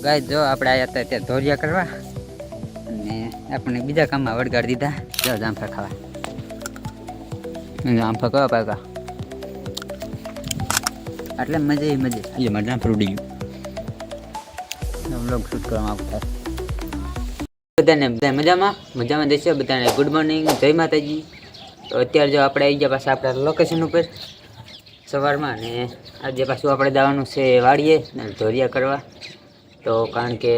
ગાય જો આપણે આયા હતા ત્યાં ધોરિયા કરવા અને આપણે બીજા કામમાં વળગાડી દીધા. જો જામફળ ખાવા, જામફળ કવા પાકા એટલે મજે મજે. એ મારે જામફળ ઉડી ગયું. વ્લોગ શૂટ કરવામાં આવતા બધાને મજામાં મજામાં દેશો બધાને ગુડ મોર્નિંગ, જય માતાજી. તો અત્યારે જો આપણે આવી ગયા પાછા આપણા લોકેશન ઉપર સવારમાં, અને આજે પાછું આપણે જવાનું છે વાડીએ ધોરિયા કરવા. તો કારણ કે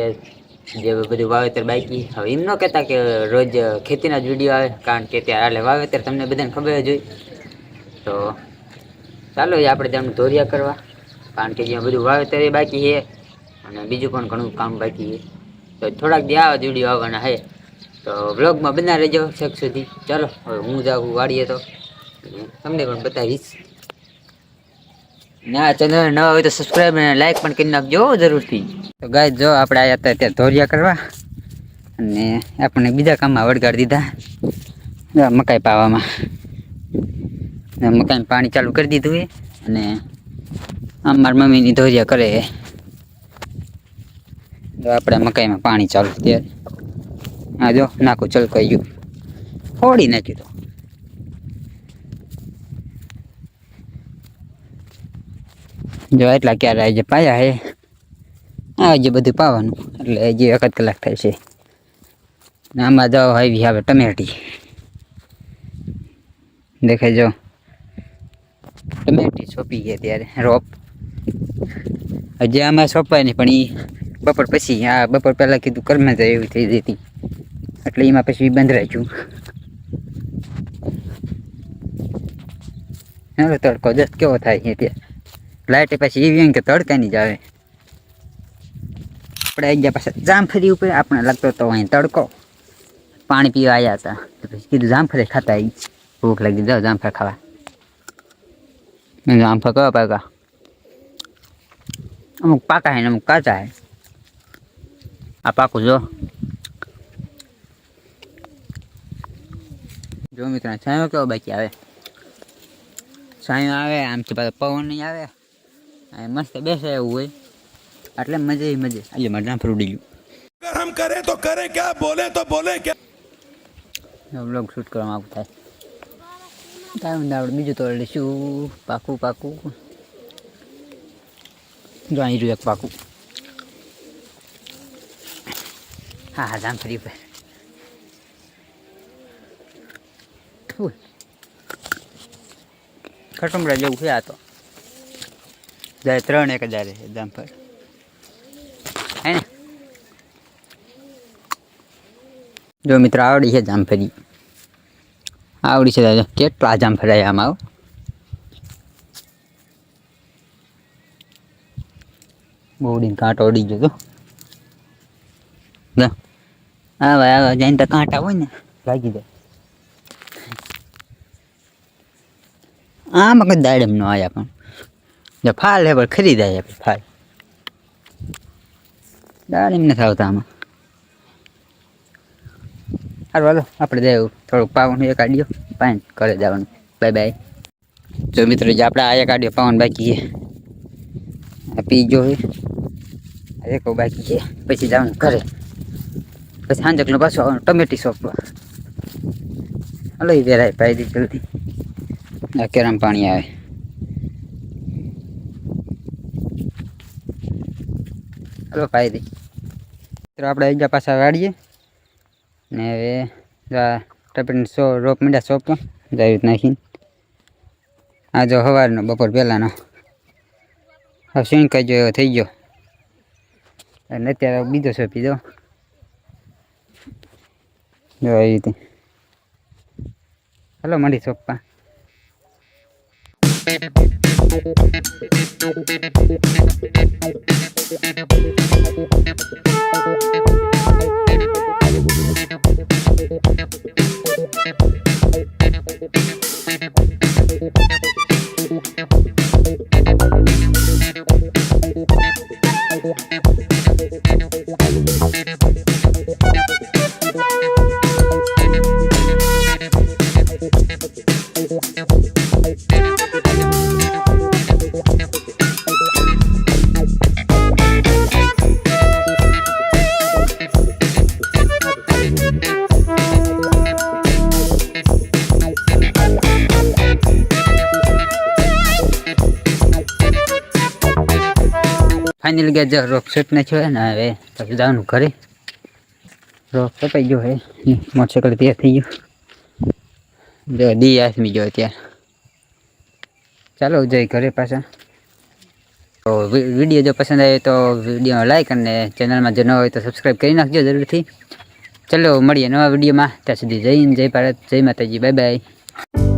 જે બધું વાવેતર બાકી, હવે એમ ન કહેતા કે રોજ ખેતીના જ વિડીયો આવે, કારણ કે ત્યાં એટલે વાવેતર તમને બધાને ખબર જ હોય. તો ચાલો એ આપણે ત્યાં ધોરિયા કરવા, કારણ કે જ્યાં બધું વાવેતર એ બાકી છે અને બીજું પણ ઘણું કામ બાકી છે. તો થોડાક દી આવા જ વિડીયો આવવાના છે, તો વ્લોગમાં બના રહેજો છેક સુધી. ચાલો હવે હું જાઉં વાડીએ તો તમને પણ બતાવીશ. ના ચેનલ નવા હોય તો સબસ્ક્રાઈબ અને લાઈક પણ કરી નાખજો જરૂરથી. તો ગાય જો આપણે આયા હતા ત્યાં ધોરિયા કરવા અને આપણે બીજા કામમાં વળગાડી દીધા મકાઈ પાવામાં. મકાઈ પાણી ચાલુ કરી દીધું એ, અને આમ મારી મમ્મીની ધોરિયા કરે. તો આપણે મકાઈમાં પાણી ચાલુ ત્યારે હા જો નાખું ચલકાઈ ગયું, ફોડી નાખ્યું. તો જો એટલા ક્યારે આજે પાયા હે, આજે બધું પાવાનું એટલે હજી 1 કલાક થાય છે. આમાં જાઓ આવી આવે ટમેટી દેખાય, જો ટમેટી સોંપી ગયા ત્યારે રોપ. હજી આમાં સોંપાય નહીં, પણ એ બપોર પછી, આ બપોર પહેલાં કીધું કર્મે જાય એવી થઈ જતી, એટલે એમાં પછી બંધ રાખ્યું. હવે તડકો જત કેવો થાય છે ત્યાં, લાઇટ પછી એવી કે તડકાની જ આવે. આપણે આવી ગયા પાછા જામફળી ઉપર. આપણે લાગતો હતો અહીં તડકો, પાણી પીવા આવ્યા હતા તો પછી કીધું જામફળી ખાતા આવી. ભૂખ લાગી, જાઓ જામફળ ખાવા. જામફળ કવા પાકા, અમુક પાકા હે ને અમુક કાચા હે. આ પાકું જો જો મિત્રો, છાંયો કેવો બાકી આવે, છાંયો આવે આમથી પાછો પવન નહીં આવે, મસ્ત બેસે એવું હોય એટલે મજે મજે. આજે મારે જામફળ ઉડી ગયું. हम करें तो करें क्या, बोले तो बोले क्या. વ્લોગ શૂટ કરવામાં આવું થાય. દાવડ બીજું તો લઈશું પાકું પાકું. જો અહીં રહ્યું એક પાકું. હા હા જામફળી ઉપર ખટુંબડા જેવું છે આ તો. જાય 3-1000 જામફળ હે ને. જો મિત્રો આવડી છે જામફળી, આવડી છે દાદા. કેટલા જામફળ આમાં આવો. બોડી કાંટો ઉડી ગયો તો. હા ભાઈ આવે જઈને તો કાંટા હોય ને લાગી જાય. આમાં કઈ દાડમ નો આવ્યા, પણ જો ફાલ હે પણ ખરીદાય ફાલ. દાડમ નથી આવતા આમાં. સારું હાલો આપણે જાય થોડુંક પાવાનું એક કાઢ્યો પાન ઘરે જવાનું. Bye bye. જો મિત્રો જે આપણે આ કાઢ્યો પાવન બાકી છે, આ પીજો છે એક બાકી છે, પછી જવાનું ઘરે. પછી સાંજકનો પાછો ટમેટી સોંપવા. હલો એ વેરાય પાઈ દી જલ્દી. આ કેરામ પાણી આવે. હલો પાઈ દી. તો આપણે આવી ગયા પાછા વાળીએ ને હવે ટમેટી રોપ મીંડા સોંપવા જાવી નાખીને. આ જો સવારનો બપોર પહેલાંનો હવે શીણકાઈ જો એવો થઈ ગયો, અને અત્યારે બીજો સોંપી દો. જો એવી રીતે હલો મંડી સોંપવા. ફાઇનલ ગયા જો રોક શૂટ નાખ્યો ને હવે પછી જવાનું ઘરે રોક કપાઈ ગયો હે મોટરસાઇકલ તૈયાર થઈ ગયું જો દી આસમી ગયો ત્યાં ચાલો જઈ ઘરે પાછા તો વિડીયો જો પસંદ આવે તો વિડીયો લાઈક અને ચેનલમાં જો ન હોય તો સબસ્ક્રાઈબ કરી નાખજો જરૂરથી ચલો મળીએ નવા વિડીયોમાં ત્યાં સુધી જય હિન્દ જય ભારત જય માતાજી બાય બાય